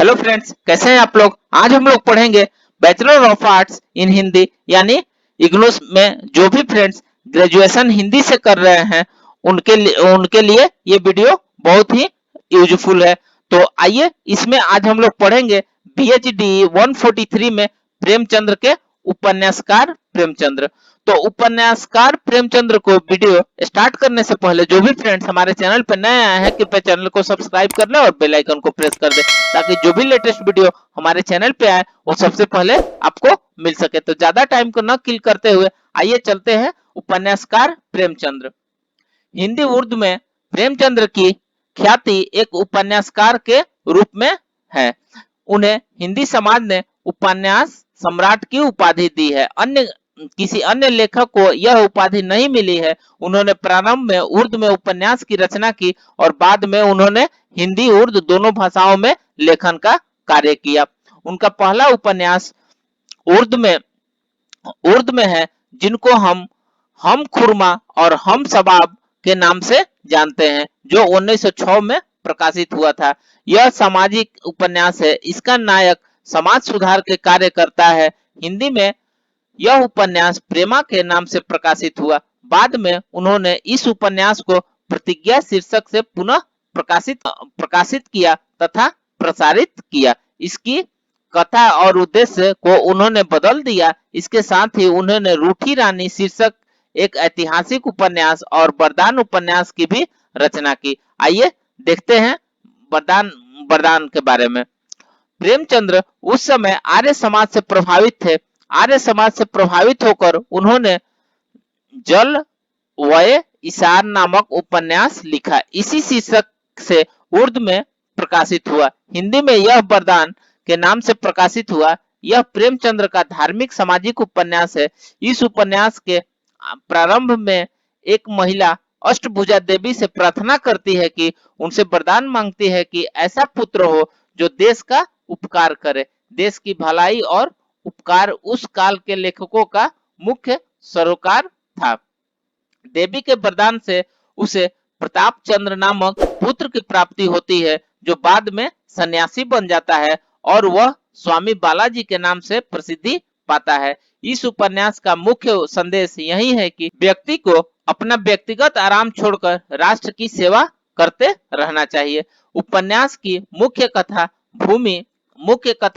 Hello friends, कैसे हैं आप लोग। आज हम लोग पढ़ेंगे बैचलर ऑफ आर्ट्स इन हिंदी यानी इग्नूस में जो भी फ्रेंड्स ग्रेजुएशन हिंदी से कर रहे हैं उनके लिए ये वीडियो बहुत ही यूजफुल है। तो आइए इसमें आज हम लोग पढ़ेंगे PhD 143 में प्रेमचंद्र के उपन्यासकार प्रेमचंद्र। तो उपन्यासकार प्रेमचंद्र को वीडियो स्टार्ट करने से पहले जो भी फ्रेंड्स हमारे चैनल पर नए आए हैं कृपया चैनल को सब्सक्राइब कर ले और बेल आइकन को प्रेस कर दे ताकि जो भी लेटेस्ट वीडियो हमारे चैनल पे आए वो सबसे पहले आपको मिल सके। तो ज्यादा टाइम को न किल करते हुए आइए चलते हैं उपन्यासकार प्रेमचंद्र। हिंदी उर्दू में प्रेमचंद्र की ख्याति एक उपन्यासकार के रूप में है। उन्हें हिंदी समाज ने उपन्यास सम्राट की उपाधि दी है। किसी अन्य लेखक को यह उपाधि नहीं मिली है। उन्होंने प्रारंभ में उर्दू में उपन्यास की रचना की और बाद में उन्होंने हिंदी उर्दू दोनों भाषाओं में लेखन का कार्य किया। उनका पहला उपन्यास उर्दू में है जिनको हम खुरमा और हम सबाब के नाम से जानते हैं, जो 1906 में प्रकाशित हुआ था। यह सामाजिक उपन्यास है। इसका नायक समाज सुधार के कार्य करता है। हिंदी में यह उपन्यास प्रेमा के नाम से प्रकाशित हुआ। बाद में उन्होंने इस उपन्यास को प्रतिज्ञा शीर्षक से पुनः प्रकाशित किया तथा प्रसारित किया। इसकी कथा और उद्देश्य को उन्होंने बदल दिया। इसके साथ ही उन्होंने रूठी रानी शीर्षक एक ऐतिहासिक उपन्यास और वरदान उपन्यास की भी रचना की। आइए देखते हैं वरदान के बारे में। प्रेमचंद्र उस समय आर्य समाज से प्रभावित थे। आर्य समाज से प्रभावित होकर उन्होंने जल वय इशार नामक उपन्यास लिखा। इसी शीर्षक से उर्दू में प्रकाशित हुआ। हिंदी में यह वरदान के नाम से प्रकाशित हुआ। यह प्रेमचंद्र का धार्मिक सामाजिक उपन्यास है। इस उपन्यास के प्रारंभ में एक महिला अष्टभुजा देवी से प्रार्थना करती है कि उनसे वरदान मांगती है कि ऐसा पुत्र हो जो देश का उपकार करे। देश की भलाई और उपकार उस काल के लेखकों का मुख्य सरोकार था। देवी के वरदान से उसे प्रताप चंद्र नामक पुत्र की प्राप्ति होती है, जो बाद में सन्यासी बन जाता है और वह स्वामी बालाजी के नाम से प्रसिद्धि पाता है। इस उपन्यास का मुख्य संदेश यही है कि व्यक्ति को अपना व्यक्तिगत आराम छोड़कर राष्ट्र की सेवा करते रहना चाहिए। उपन्यास की मुख्य कथा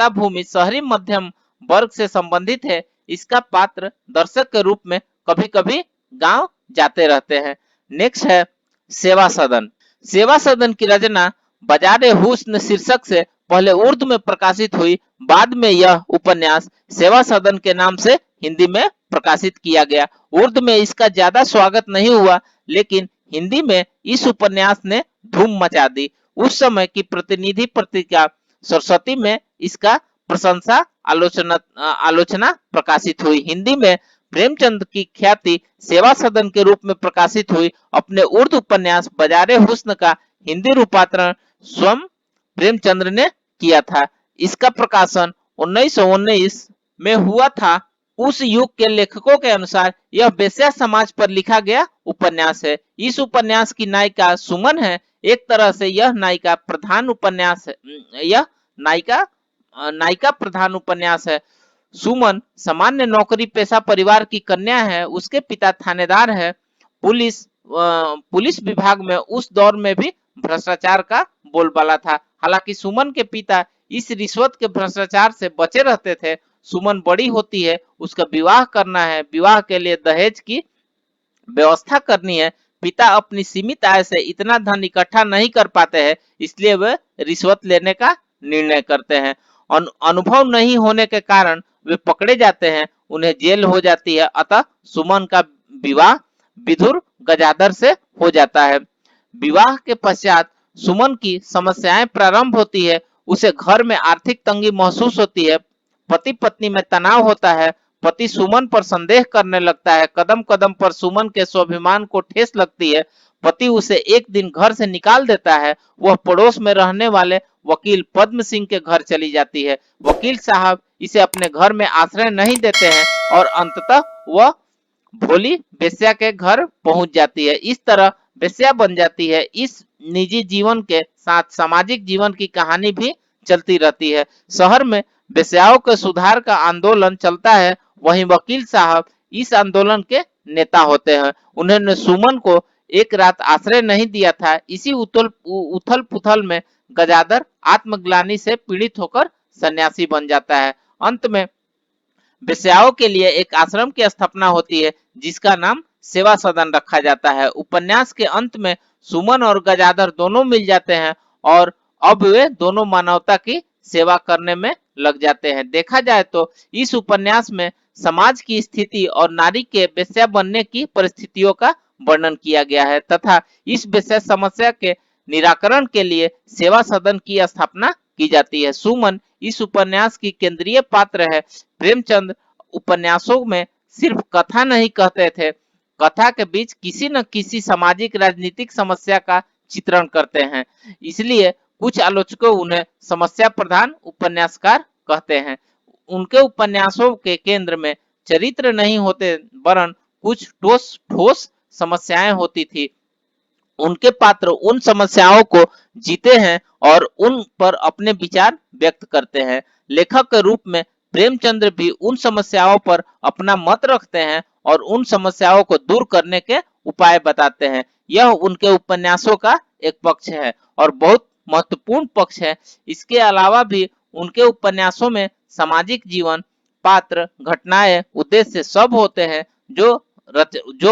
भूमि शहरी मध्यम वर्ग से संबंधित है। इसका पात्र दर्शक के रूप में कभी कभी गांव जाते रहते हैं। नेक्स्ट है सेवा सदन। सेवा सदन की रचना बाजारे हुस्न शीर्षक से पहले उर्दू में प्रकाशित हुई। बाद में यह उपन्यास सेवा सदन के नाम से हिंदी में प्रकाशित किया गया। उर्दू में इसका ज्यादा स्वागत नहीं हुआ, लेकिन हिंदी में इस उपन्यास ने धूम मचा दी। उस समय की प्रतिनिधि पत्रिका सरस्वती में इसका प्रशंसा आलोचना प्रकाशित हुई। हिंदी में प्रेमचंद की ख्याति सेवा सदन के रूप में प्रकाशित हुई। अपने उर्दू उपन्यास बाजारे हुस्न का हिंदी रूपांतरण स्वयं प्रेमचंद्र ने किया था। इसका प्रकाशन 1919 में हुआ था। उस युग के लेखकों के अनुसार यह वेश्या समाज पर लिखा गया उपन्यास है। इस उपन्यास की नायिका सुमन है। एक तरह से यह नायिका प्रधान उपन्यास है। यह नायिका प्रधान उपन्यास है। सुमन सामान्य नौकरी पेशा परिवार की कन्या है। उसके पिता थानेदार है। पुलिस विभाग में उस दौर में भी भ्रष्टाचार का बोलबाला था। हालांकि सुमन के पिता इस रिश्वत के भ्रष्टाचार से बचे रहते थे। सुमन बड़ी होती है, उसका विवाह करना है। विवाह के लिए दहेज की व्यवस्था करनी है। पिता अपनी सीमित आय से इतना धन इकट्ठा नहीं कर पाते हैं, इसलिए वे रिश्वत लेने का निर्णय करते हैं। अनुभव नहीं होने के कारण वे पकड़े जाते हैं, उन्हें जेल हो जाती है। अतः सुमन का विवाह विधुर गजाधर से हो जाता है। विवाह के पश्चात सुमन की समस्याएं प्रारंभ होती है। उसे घर में आर्थिक तंगी महसूस होती है। पति पत्नी में तनाव होता है। पति सुमन पर संदेह करने लगता है। कदम कदम पर सुमन के स्वाभिमान को ठेस लगती है। पति उसे एक दिन घर से निकाल देता है। वह पड़ोस में रहने वाले वकील पद्म सिंह के घर चली जाती है। वकील साहब इसे अपने घर में आश्रय नहीं देते हैं और अंततः वह भोली वेश्या के घर पहुंच जाती है। इस तरह वेश्या बन जाती है। इस निजी जीवन के साथ सामाजिक जीवन की कहानी भी चलती रहती है। शहर में वेश्याओं के सुधार का आंदोलन चलता है। वहीं वकील साहब इस आंदोलन के नेता होते हैं। उन्होंने सुमन को एक रात आश्रय नहीं दिया था। इसी उथल पुथल में गजाधर आत्मग्लानि से पीड़ित होकर सन्यासी बन जाता है। अंत में वेश्याओं के लिए एक आश्रम की स्थापना होती है जिसका नाम सेवा सदन रखा जाता है। उपन्यास के अंत में सुमन और गजाधर दोनों मिल जाते हैं और अब वे दोनों मानवता की सेवा करने में लग जाते हैं। देखा जाए तो इस उपन्यास में समाज की स्थिति और नारी के वेश्या बनने की परिस्थितियों का वर्णन किया गया है तथा इस वेश्या समस्या के निराकरण के लिए सेवा सदन की स्थापना की जाती है। सुमन इस उपन्यास की केंद्रीय पात्र है। प्रेमचंद उपन्यासों में सिर्फ कथा नहीं कहते थे, कथा के बीच किसी न किसी सामाजिक राजनीतिक समस्या का चित्रण करते हैं। इसलिए कुछ आलोचकों उन्हें समस्या प्रधान उपन्यासकार कहते हैं। उनके उपन्यासों के केंद्र में चरित्र नहीं होते वरन कुछ ठोस ठोस समस्याएं होती थी। उनके पात्र उन समस्याओं को जीते हैं और उन पर अपने विचार व्यक्त करते हैं। लेखक के रूप में प्रेमचंद्र भी उन समस्याओं पर अपना मत रखते हैं और उन समस्याओं को दूर करने के उपाय बताते हैं। यह उनके उपन्यासों का एक पक्ष है और बहुत महत्वपूर्ण पक्ष है। इसके अलावा भी उनके उपन्यासों में सामाजिक जीवन, पात्र, घटनाएं, उद्देश्य सब होते हैं जो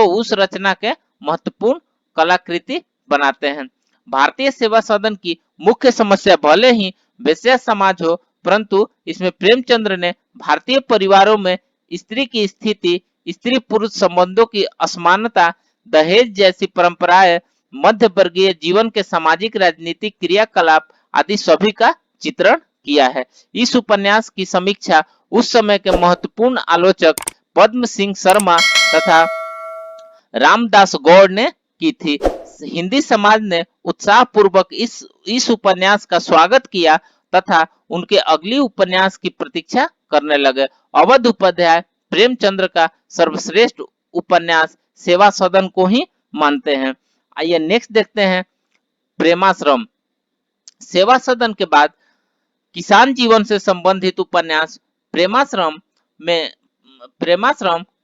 उस रचना के महत्वपूर्ण कलाकृति बनाते हैं। भारतीय सेवा सदन की मुख्य समस्या भले ही वेश्या समाज हो, परंतु इसमें प्रेमचंद्र ने भारतीय परिवारों में स्त्री की स्थिति, स्त्री पुरुष संबंधों की असमानता, दहेज जैसी परंपराएं, मध्य वर्गीय जीवन के सामाजिक राजनीतिक क्रियाकलाप आदि सभी का चित्रण किया है। इस उपन्यास की समीक्षा उस समय के महत्वपूर्ण आलोचक पद्म सिंह शर्मा तथा रामदास गौड़ ने की थी। हिंदी समाज ने उत्साह पूर्वक इस उपन्यास का स्वागत किया तथा उनके अगली उपन्यास की प्रतीक्षा करने लगे। अवध उपाध्याय प्रेमचंद्र का सर्वश्रेष्ठ उपन्यास सेवा सदन को ही मानते हैं। आइए नेक्स्ट देखते हैं प्रेमाश्रम। सेवा सदन के बाद किसान जीवन से संबंधित उपन्यास प्रेमाश्रम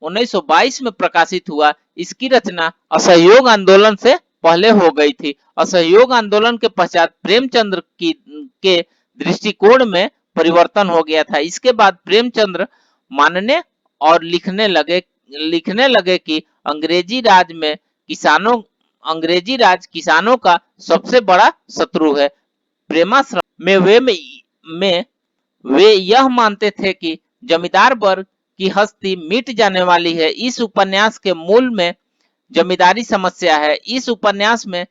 1922 में प्रकाशित हुआ। इसकी रचना असहयोग आंदोलन से पहले हो गई थी। असहयोग आंदोलन के पश्चात प्रेमचंद्र के दृष्टिकोण में परिवर्तन हो गया था। इसके बाद प्रेमचंद्र मानने और लिखने लगे कि अंग्रेजी राज किसानों का सबसे बड़ा शत्रु है। प्रेमाश्रम में वे यह मानते थे कि जमींदार वर्ग की हस्ती मिट जाने वाली है। इस उपन्यास के मूल में जमींदारी समस्या है। इस उपन्यास में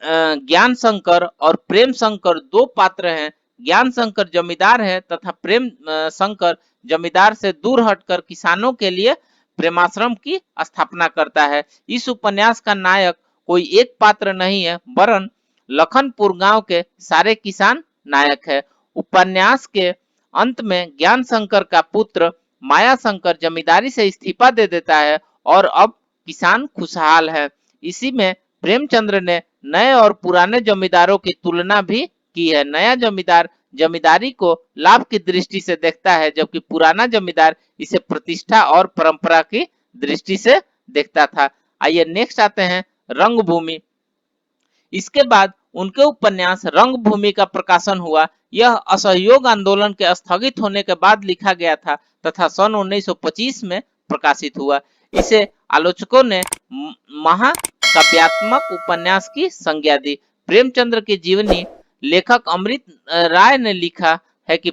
ज्ञान शंकर और प्रेम शंकर दो पात्र हैं। ज्ञान शंकर जमींदार है तथा प्रेम शंकर जमींदार से दूर हटकर किसानों के लिए प्रेमाश्रम की स्थापना करता है। इस उपन्यास का नायक कोई एक पात्र नहीं है वरन लखनपुर गांव के सारे किसान नायक है। उपन्यास के अंत में ज्ञान शंकर का पुत्र माया शंकर जमींदारी से इस्तीफा दे देता है और अब किसान खुशहाल है। इसी में प्रेमचंद्र ने नए और पुराने जमींदारों की तुलना भी की है। नया जमींदार जमींदारी को लाभ की दृष्टि से देखता है जबकि पुराना जमींदार इसे प्रतिष्ठा और परंपरा की दृष्टि से देखता था। आइए नेक्स्ट आते हैं रंगभूमि। इसके बाद उनके उपन्यास रंगभूमि का प्रकाशन हुआ। यह असहयोग आंदोलन के स्थगित होने के बाद लिखा गया था तथा सन 1925 में प्रकाशित हुआ। इसे आलोचकों ने महाकाव्यात्मक उपन्यास की संज्ञा दी। प्रेमचंद्र की जीवनी लेखक अमृत राय ने लिखा है कि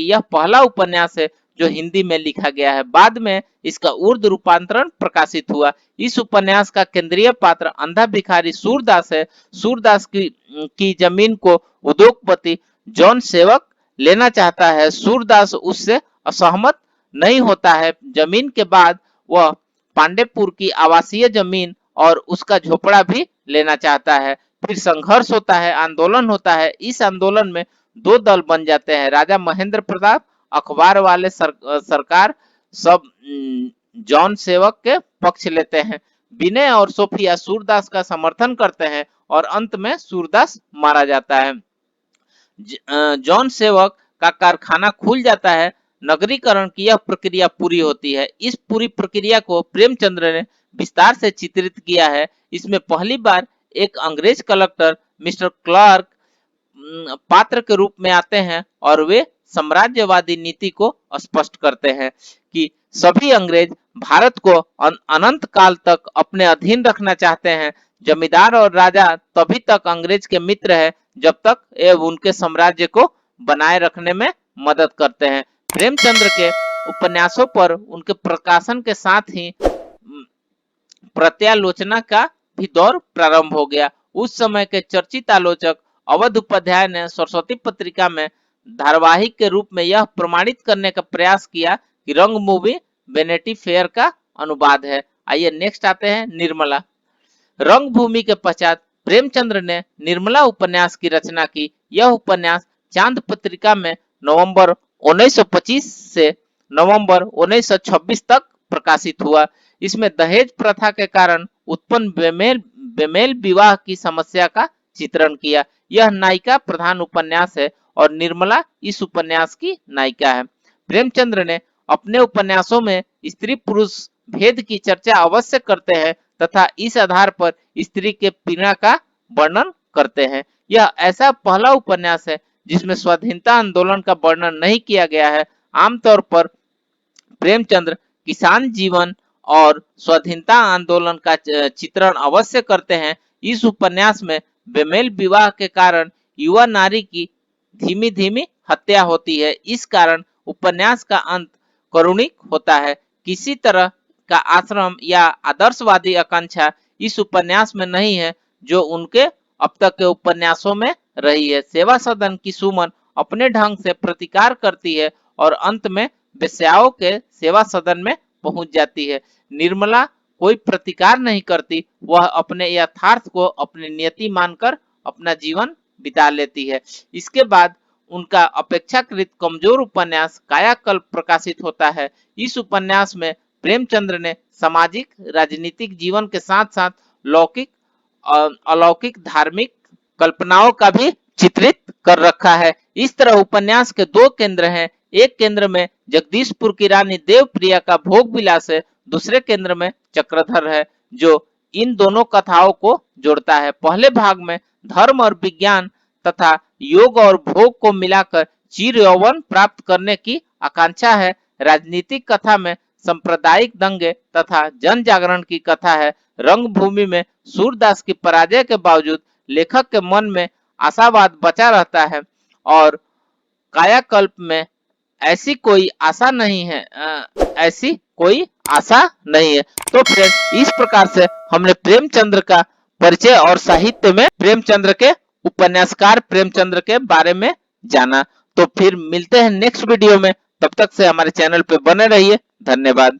यह पहला उपन्यास है जो हिंदी में लिखा गया है। बाद में इसका उर्दू रूपांतरण प्रकाशित हुआ। इस उपन्यास का केंद्रीय पात्र अंधा भिखारी सूरदास है। सूरदास की जमीन को उद्योगपति जॉन सेवक लेना चाहता है। सूरदास उससे असहमत नहीं होता है। जमीन के बाद वह पांडेपुर की आवासीय जमीन और उसका झोपड़ा भी लेना चाहता है। फिर संघर्ष होता है, आंदोलन होता है। इस आंदोलन में दो दल बन जाते हैं। राजा महेंद्र प्रताप अखबार वाले सरकार सब जॉन सेवक के पक्ष लेते हैं। विनय और सोफिया सूरदास का समर्थन करते हैं और अंत में सूरदास मारा जाता है। जौन सेवक का कारखाना खुल जाता है, नगरीकरण की यह प्रक्रिया पूरी होती है। इस पूरी प्रक्रिया को प्रेमचंद्र ने विस्तार से चित्रित किया है। इसमें पहली बार एक अंग्रेज कलेक्टर मिस्टर क्लार्क पात्र के रूप में आते हैं और वे साम्राज्यवादी नीति को स्पष्ट करते हैं कि सभी अंग्रेज भारत को अनंत काल तक अपने अधीन रखना चाहते हैं। जमींदार और राजा तभी तक अंग्रेज के मित्र है जब तक ये उनके साम्राज्य को बनाए रखने में मदद करते हैं। प्रेमचंद्र के उपन्यासों पर उनके प्रकाशन के साथ ही प्रत्यालोचना का भी दौर प्रारंभ हो गया। उस समय के चर्चित आलोचक अवध उपाध्याय ने सरस्वती पत्रिका में धारावाहिक के रूप में यह प्रमाणित करने का प्रयास किया कि रंग मूवी वेनिटी फेयर का अनुवाद है। आइए नेक्स्ट आते हैं निर्मला। रंगभूमि के पश्चात प्रेमचंद्र ने निर्मला उपन्यास की रचना की। यह उपन्यास चांद पत्रिका में नवंबर 1925 से नवंबर 1926 तक प्रकाशित हुआ। इसमें दहेज प्रथा के कारण उत्पन्न बेमेल विवाह की समस्या का चित्रण किया। यह नायिका प्रधान उपन्यास है और निर्मला इस उपन्यास की नायिका है। प्रेमचंद्र ने अपने उपन्यासों में स्त्री पुरुष भेद की चर्चा अवश्य करते हैं तथा इस आधार पर स्त्री के पीड़ा का वर्णन करते हैं। यह ऐसा पहला उपन्यास है जिसमें स्वाधीनता आंदोलन का वर्णन नहीं किया गया है। आमतौर पर प्रेमचंद्र किसान जीवन और स्वाधीनता आंदोलन का चित्रण अवश्य करते हैं। इस उपन्यास में बेमेल विवाह के कारण युवा नारी की धीमी धीमी हत्या होती है। इस कारण उपन्यास का अंत करुणिक होता है। किसी तरह का आश्रम या आदर्शवादी आकांक्षा इस उपन्यास में नहीं है जो उनके अब तक के उपन्यासों में रही है। सेवा सदन की सुमन अपने ढंग से प्रतिकार करती है और अंत में वेश्याओं के सेवा सदन में पहुंच जाती है। निर्मला कोई प्रतिकार नहीं करती, वह अपने यथार्थ को अपनी नियति मानकर अपना जीवन बिता लेती है। इसके बाद उनका अपेक्षाकृत कमजोर उपन्यास कायाकल्प प्रकाशित होता है। इस उपन्यास में प्रेमचंद्र ने सामाजिक राजनीतिक जीवन के साथ साथ लौकिक अलौकिक धार्मिक कल्पनाओं का भी चित्रित कर रखा है। इस तरह उपन्यास के दो केंद्र हैं। एक केंद्र में जगदीशपुर की रानी देवप्रिया का भोग विलास है, दूसरे केंद्र में चक्रधर है जो इन दोनों कथाओं को जोड़ता है। पहले भाग में धर्म और विज्ञान तथा योग और भोग को मिलाकर चिर यौवन प्राप्त करने की आकांक्षा है। राजनीतिक कथा में सांप्रदायिक दंगे तथा जन जागरण की कथा है। रंगभूमि में सूरदास की पराजय के बावजूद लेखक के मन में आशावाद बचा रहता है और कायाकल्प में ऐसी कोई आशा नहीं है तो फ्रेंड इस प्रकार से हमने प्रेमचंद्र का परिचय और साहित्य में प्रेमचंद्र के उपन्यासकार प्रेमचंद्र के बारे में जाना। तो फिर मिलते हैं नेक्स्ट वीडियो में, तब तक से हमारे चैनल पे बने रहिए। धन्यवाद।